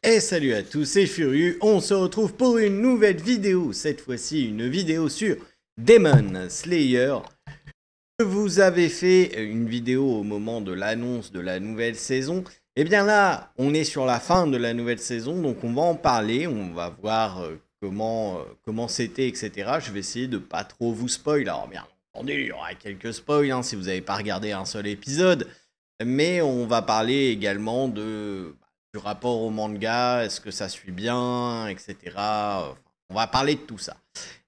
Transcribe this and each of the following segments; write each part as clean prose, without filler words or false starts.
Et salut à tous, c'est Furieux, on se retrouve pour une nouvelle vidéo, cette fois-ci une vidéo sur Demon Slayer. Je vous avais fait une vidéo au moment de l'annonce de la nouvelle saison. Et bien là, on est sur la fin de la nouvelle saison, donc on va en parler, on va voir comment c'était, etc. Je vais essayer de pas trop vous spoil. Alors bien entendu, il y aura quelques spoils si vous n'avez pas regardé un seul épisode. Mais on va parler également du rapport au manga, est-ce que ça suit bien, etc. Enfin, on va parler de tout ça.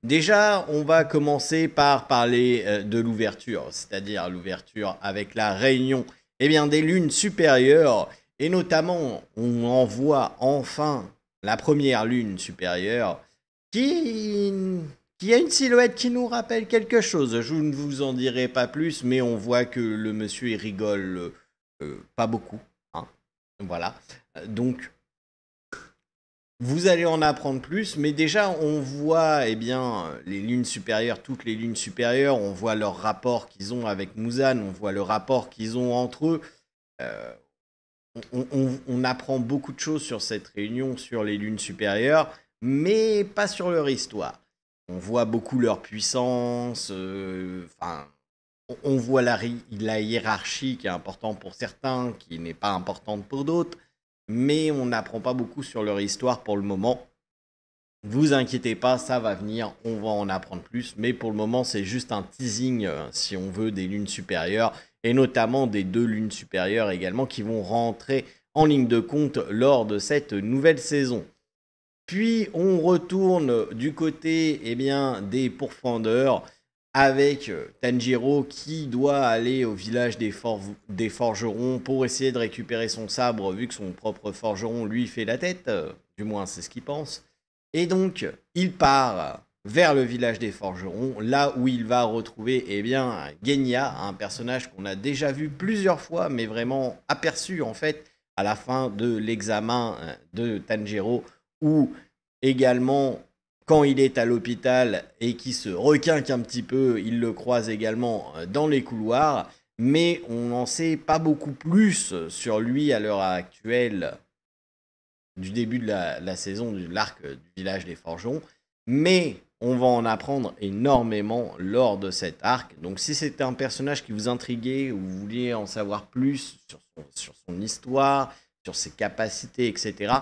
Déjà, on va commencer par parler de l'ouverture, c'est-à-dire l'ouverture avec la réunion des lunes supérieures. Et notamment, on en voit enfin la première lune supérieure qui, qui a une silhouette qui nous rappelle quelque chose. Je ne vous en dirai pas plus, mais on voit que le monsieur il rigole pas beaucoup. Hein. Voilà. Donc, vous allez en apprendre plus, mais déjà, on voit les lunes supérieures, toutes les lunes supérieures, on voit leur rapport qu'ils ont avec Muzan, on voit le rapport qu'ils ont entre eux. Euh, on apprend beaucoup de choses sur cette réunion, sur les lunes supérieures, mais pas sur leur histoire. On voit beaucoup leur puissance, on voit la hiérarchie qui est importante pour certains, qui n'est pas importante pour d'autres, mais on n'apprend pas beaucoup sur leur histoire pour le moment. Vous inquiétez pas, ça va venir, on va en apprendre plus, mais pour le moment c'est juste un teasing, si on veut, des lunes supérieures, et notamment des deux lunes supérieures également qui vont rentrer en ligne de compte lors de cette nouvelle saison. Puis on retourne du côté des pourfendeurs avec Tanjiro qui doit aller au village des forgerons pour essayer de récupérer son sabre vu que son propre forgeron lui fait la tête, du moins c'est ce qu'il pense. Et donc il part vers le village des forgerons, là où il va retrouver Genya, un personnage qu'on a déjà vu plusieurs fois mais vraiment aperçu en fait à la fin de l'examen de Tanjiro, où également, quand il est à l'hôpital et qu'il se requinque un petit peu, il le croise également dans les couloirs, mais on n'en sait pas beaucoup plus sur lui à l'heure actuelle du début de la saison de l'arc du village des forgerons, mais on va en apprendre énormément lors de cet arc. Donc si c'est un personnage qui vous intriguait ou vous vouliez en savoir plus sur son histoire, sur ses capacités, etc.,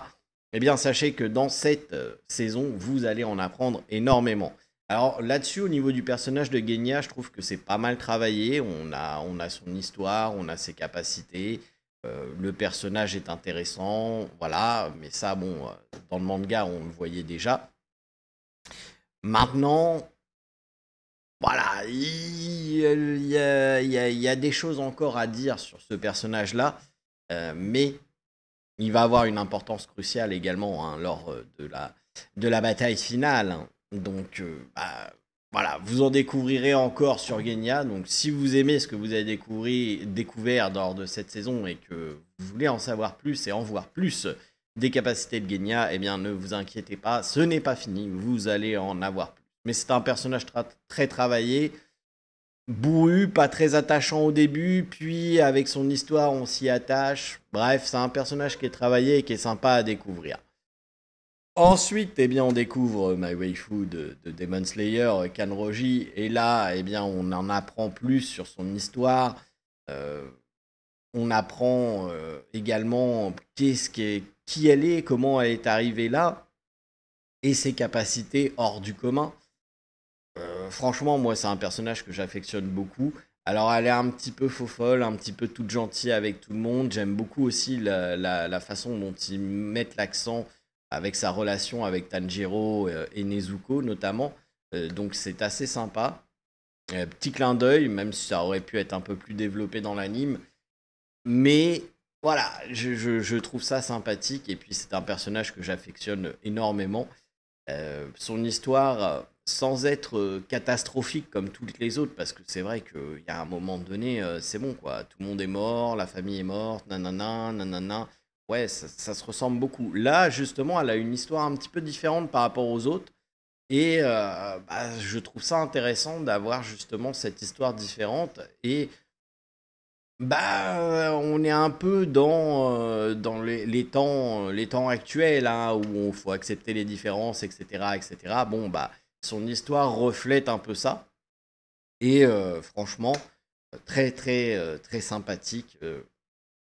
eh bien sachez que dans cette saison, vous allez en apprendre énormément. Alors là-dessus, au niveau du personnage de Genya, je trouve que c'est pas mal travaillé. On a son histoire, on a ses capacités. Le personnage est intéressant, voilà, mais ça, bon, dans le manga, on le voyait déjà. Maintenant, voilà, il y a des choses encore à dire sur ce personnage-là, mais il va avoir une importance cruciale également lors de la bataille finale. Hein. Donc, voilà, vous en découvrirez encore sur Genya. Donc, si vous aimez ce que vous avez découvert lors de cette saison et que vous voulez en savoir plus et en voir plus des capacités de Genya, eh bien, ne vous inquiétez pas, ce n'est pas fini. Vous allez en avoir plus. Mais c'est un personnage très travaillé, bourru, pas très attachant au début, puis avec son histoire, on s'y attache. Bref, c'est un personnage qui est travaillé et qui est sympa à découvrir. Ensuite, on découvre My Waifu de Demon Slayer, Kanroji, et là, on en apprend plus sur son histoire. On apprend également qui elle est, comment elle est arrivée là, et ses capacités hors du commun. Franchement, moi, c'est un personnage que j'affectionne beaucoup. Alors, elle est un petit peu faux-folle, un petit peu toute gentille avec tout le monde. J'aime beaucoup aussi la façon dont ils mettent l'accent avec sa relation avec Tanjiro et Nezuko, notamment. Donc, c'est assez sympa. Petit clin d'œil, même si ça aurait pu être un peu plus développé dans l'anime. Mais voilà, je trouve ça sympathique. Et puis, c'est un personnage que j'affectionne énormément. Son histoire, sans être catastrophique comme toutes les autres, parce que c'est vrai qu'il y a un moment donné, c'est bon quoi, tout le monde est mort, la famille est morte, nanana, nanana. Ouais, ça se ressemble beaucoup. Là, justement, elle a une histoire un petit peu différente par rapport aux autres. Et je trouve ça intéressant d'avoir justement cette histoire différente. Et On est un peu dans les temps actuels, hein, où il faut accepter les différences, etc., etc. Bon, bah, son histoire reflète un peu ça. Et franchement, très sympathique.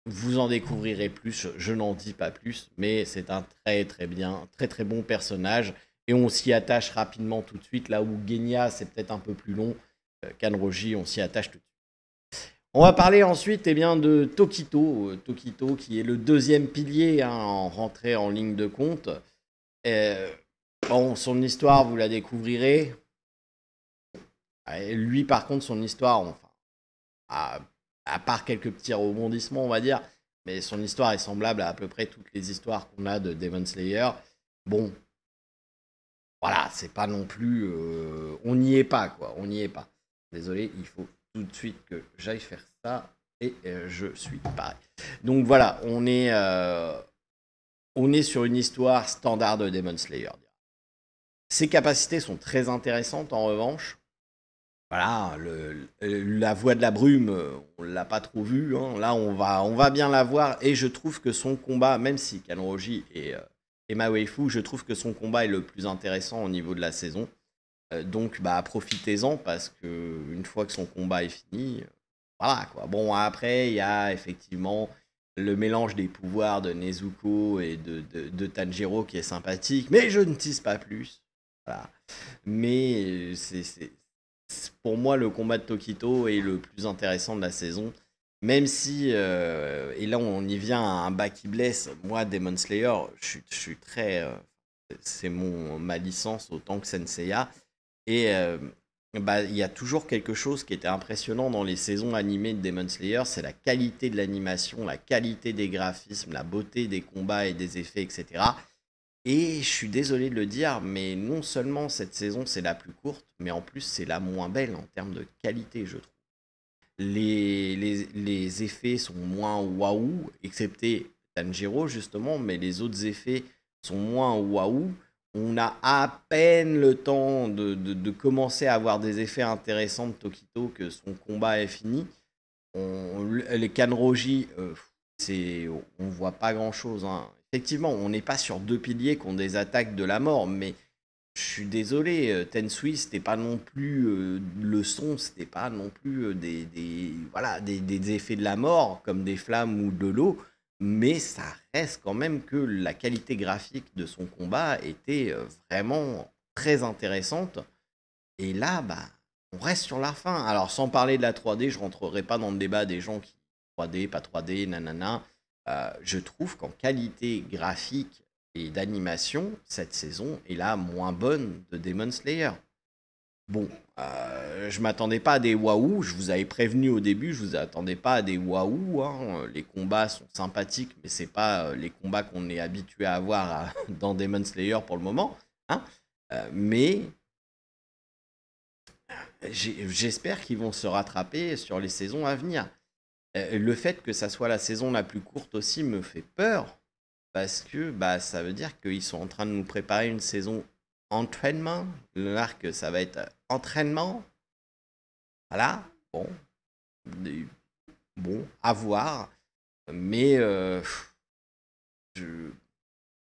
Vous en découvrirez plus, je n'en dis pas plus, mais c'est un très bon personnage. Et on s'y attache rapidement tout de suite, là où Genya, c'est peut-être un peu plus long. Kanroji, on s'y attache tout de suite. On va parler ensuite bien, de Tokito. Tokito, qui est le deuxième pilier, hein, en rentrée en ligne de compte. Bon, son histoire, vous la découvrirez. Lui, par contre, son histoire, enfin, à part quelques petits rebondissements, on va dire, mais son histoire est semblable à peu près toutes les histoires qu'on a de Demon Slayer. Bon, voilà, c'est pas non plus... on n'y est pas, quoi, on n'y est pas. Désolé, il faut tout de suite que j'aille faire ça, et je suis pareil. Donc voilà, on est sur une histoire standard de Demon Slayer. Ses capacités sont très intéressantes, en revanche. Voilà, la voix de la brume, on l'a pas trop vue, hein. Là, on va bien la voir. Et je trouve que son combat, même si Kanroji est ma waifu, je trouve que son combat est le plus intéressant au niveau de la saison. Donc, bah, profitez-en, parce que une fois que son combat est fini, voilà quoi. Bon, après, il y a effectivement le mélange des pouvoirs de Nezuko et de Tanjiro qui est sympathique, mais je ne tease pas plus. Voilà. Mais pour moi, le combat de Tokito est le plus intéressant de la saison. Même si, et là on y vient à un bas qui blesse, moi, Demon Slayer, je suis très. C'est ma licence autant que Senseiya. Et bah, il y a toujours quelque chose qui était impressionnant dans les saisons animées de Demon Slayer, c'est la qualité de l'animation, la qualité des graphismes, la beauté des combats et des effets, etc. Et je suis désolé de le dire, mais non seulement cette saison c'est la plus courte, mais en plus c'est la moins belle en termes de qualité, je trouve. Les effets sont moins waouh, excepté Tanjiro justement, mais les autres effets sont moins waouh. On a à peine le temps de commencer à avoir des effets intéressants de Tokito que son combat est fini. Les Kanroji, on voit pas grand chose, hein. Effectivement, on n'est pas sur deux piliers qui ont des attaques de la mort, mais je suis désolé, Tensui, c'était pas non plus le son, c'était pas non plus voilà, des effets de la mort, comme des flammes ou de l'eau, mais ça reste quand même que la qualité graphique de son combat était vraiment très intéressante. Et là, bah, on reste sur la fin. Alors, sans parler de la 3D, je rentrerai pas dans le débat des gens qui 3D, pas 3D, nanana. Je trouve qu'en qualité graphique et d'animation, cette saison est la moins bonne de Demon Slayer. Bon, je m'attendais pas à des waouh. Je vous avais prévenu au début, je vous attendais pas à des waouh, hein. Les combats sont sympathiques, mais c'est pas les combats qu'on est habitué à avoir dans Demon Slayer pour le moment, hein. Mais j'espère qu'ils vont se rattraper sur les saisons à venir. Le fait que ça soit la saison la plus courte aussi me fait peur, parce que bah, ça veut dire qu'ils sont en train de nous préparer une saison entraînement. L'arc, ça va être entraînement. Voilà, bon, bon, à voir. Mais je,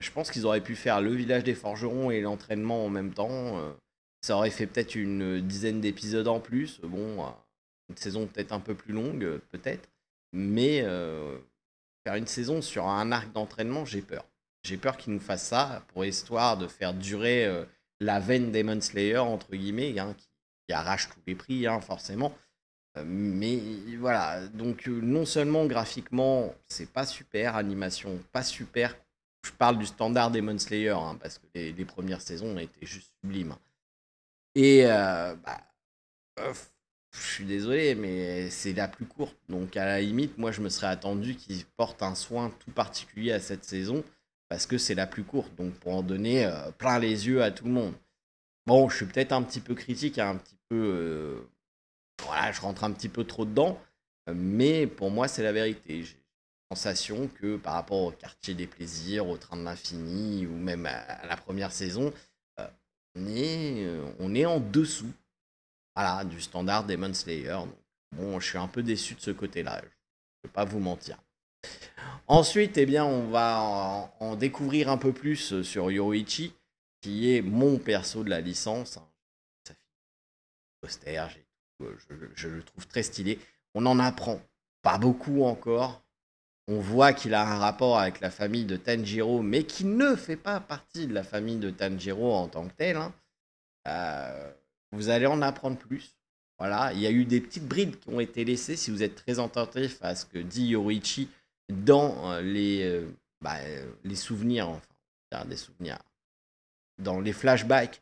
je pense qu'ils auraient pu faire le village des forgerons et l'entraînement en même temps. Ça aurait fait peut-être une dizaine d'épisodes en plus. Bon, une saison peut-être un peu plus longue, peut-être. Mais faire une saison sur un arc d'entraînement, j'ai peur. J'ai peur qu'ils nous fassent ça pour histoire de faire durer la veine Demon Slayer, entre guillemets, hein, qui arrache tous les prix, hein, forcément. Mais voilà, donc non seulement graphiquement, c'est pas super, animation, pas super. Je parle du standard Demon Slayer, hein, parce que les premières saisons étaient juste sublimes, hein. Et bah, je suis désolé, mais c'est la plus courte. Donc à la limite, moi je me serais attendu qu'ils portent un soin tout particulier à cette saison, parce que c'est la plus courte. Donc pour en donner plein les yeux à tout le monde. Bon, je suis peut-être un petit peu critique, hein, un petit peu. Voilà, je rentre un petit peu trop dedans. Mais pour moi, c'est la vérité. J'ai la sensation que par rapport au quartier des plaisirs, au train de l'infini, ou même à la première saison, euh, on est en dessous, voilà, du standard Demon Slayer. Donc, bon, je suis un peu déçu de ce côté-là. vais pas vous mentir. Ensuite, eh bien, on va en découvrir un peu plus sur Yoruichi, qui est mon perso de la licence. Ça fait poster, je le trouve très stylé. On en apprend pas beaucoup encore. On voit qu'il a un rapport avec la famille de Tanjiro, mais qui ne fait pas partie de la famille de Tanjiro en tant que tel. Vous allez en apprendre plus. Voilà, il y a eu des petites brides qui ont été laissées. Si vous êtes très attentif à ce que dit Yoruichi dans les souvenirs, enfin, des souvenirs, dans les flashbacks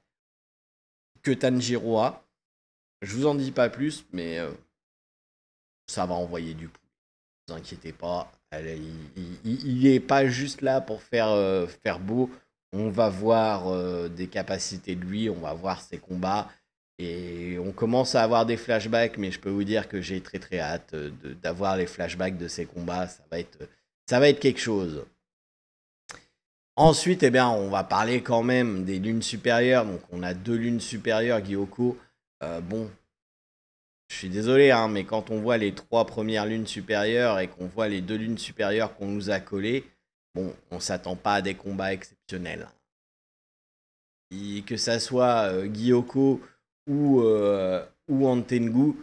que Tanjiro a, je vous en dis pas plus, mais ça va envoyer du pouls. Ne vous inquiétez pas, il est pas juste là pour faire beau. On va voir des capacités de lui, on va voir ses combats. Et on commence à avoir des flashbacks, mais je peux vous dire que j'ai très très hâte d'avoir les flashbacks de ces combats. Ça va être quelque chose. Ensuite, eh bien, on va parler quand même des lunes supérieures. Donc, on a 2 lunes supérieures, Gyoko. Bon, je suis désolé, hein, mais quand on voit les 3 premières lunes supérieures et qu'on voit les 2 lunes supérieures qu'on nous a collées, bon, on s'attend pas à des combats exceptionnels. Et que ça soit Gyoko ou Antengu.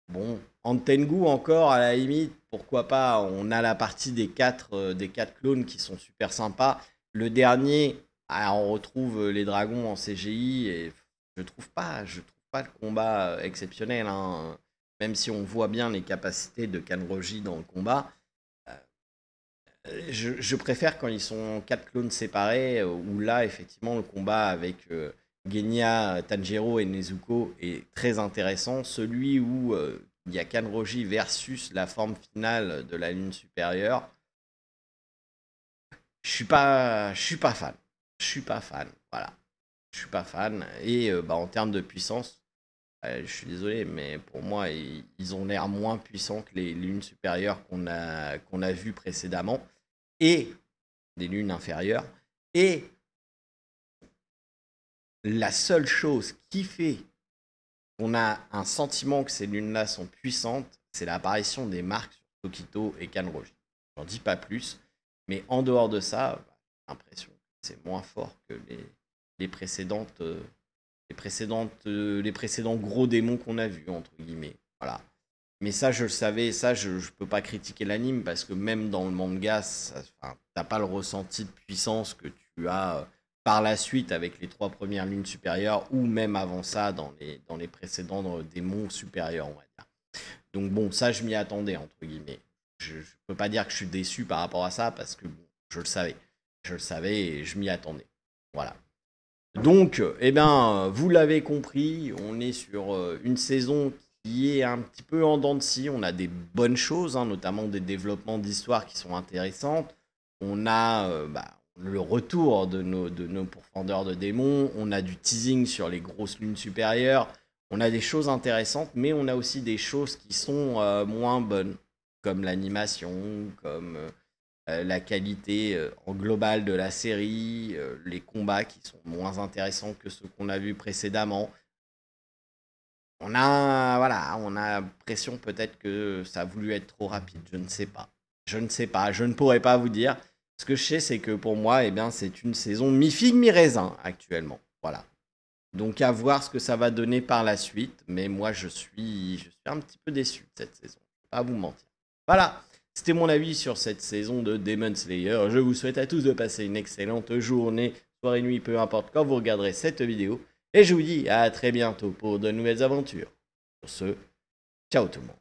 Bon, Antengu encore, à la limite, pourquoi pas, on a la partie des 4 clones qui sont super sympas. Le dernier, on retrouve les dragons en CGI et je trouve pas le combat exceptionnel, hein. Même si on voit bien les capacités de Kanroji dans le combat. Je préfère quand ils sont 4 clones séparés, où là, effectivement, le combat avec Genya, Tanjiro et Nezuko est très intéressant. Celui où il y a Kanroji versus la forme finale de la lune supérieure, je suis pas fan. Je suis pas fan, voilà. Je suis pas fan. Et en termes de puissance, je suis désolé, mais pour moi, ils ont l'air moins puissants que les lunes supérieures qu'on a vues précédemment. Et des lunes inférieures. Et la seule chose qui fait qu'on a un sentiment que ces lunes-là sont puissantes, c'est l'apparition des marques sur Tokito et Kanroji. J'en dis pas plus, mais en dehors de ça, j'ai l'impression que c'est moins fort que les précédents gros démons qu'on a vus, entre guillemets. Voilà. Mais ça, je le savais, ça, je peux pas critiquer l'anime parce que même dans le manga, t'as pas le ressenti de puissance que tu as par la suite avec les 3 premières lunes supérieures ou même avant ça dans les précédents démons supérieurs, on va dire. Donc bon, ça, je m'y attendais, entre guillemets. Je peux pas dire que je suis déçu par rapport à ça parce que bon, je le savais. Je le savais et je m'y attendais. Voilà. Donc, eh bien, vous l'avez compris, on est sur une saison qui est un petit peu en dents de scie. On a des bonnes choses, hein, notamment des développements d'histoire qui sont intéressantes. On a le retour de nos pourfendeurs de démons. On a du teasing sur les grosses lunes supérieures. On a des choses intéressantes, mais on a aussi des choses qui sont moins bonnes, comme l'animation, comme la qualité en global de la série, les combats qui sont moins intéressants que ceux qu'on a vus précédemment. On a l'impression peut-être que ça a voulu être trop rapide, je ne sais pas. Je ne pourrais pas vous dire. Ce que je sais, c'est que pour moi, eh bien, c'est une saison mi-figue, mi-raisin actuellement. Voilà. Donc à voir ce que ça va donner par la suite. Mais moi, je suis un petit peu déçu de cette saison. Je ne vais pas vous mentir. Voilà. C'était mon avis sur cette saison de Demon Slayer. Je vous souhaite à tous de passer une excellente journée, soirée, nuit, peu importe quand vous regarderez cette vidéo. Et je vous dis à très bientôt pour de nouvelles aventures. Sur ce, ciao tout le monde.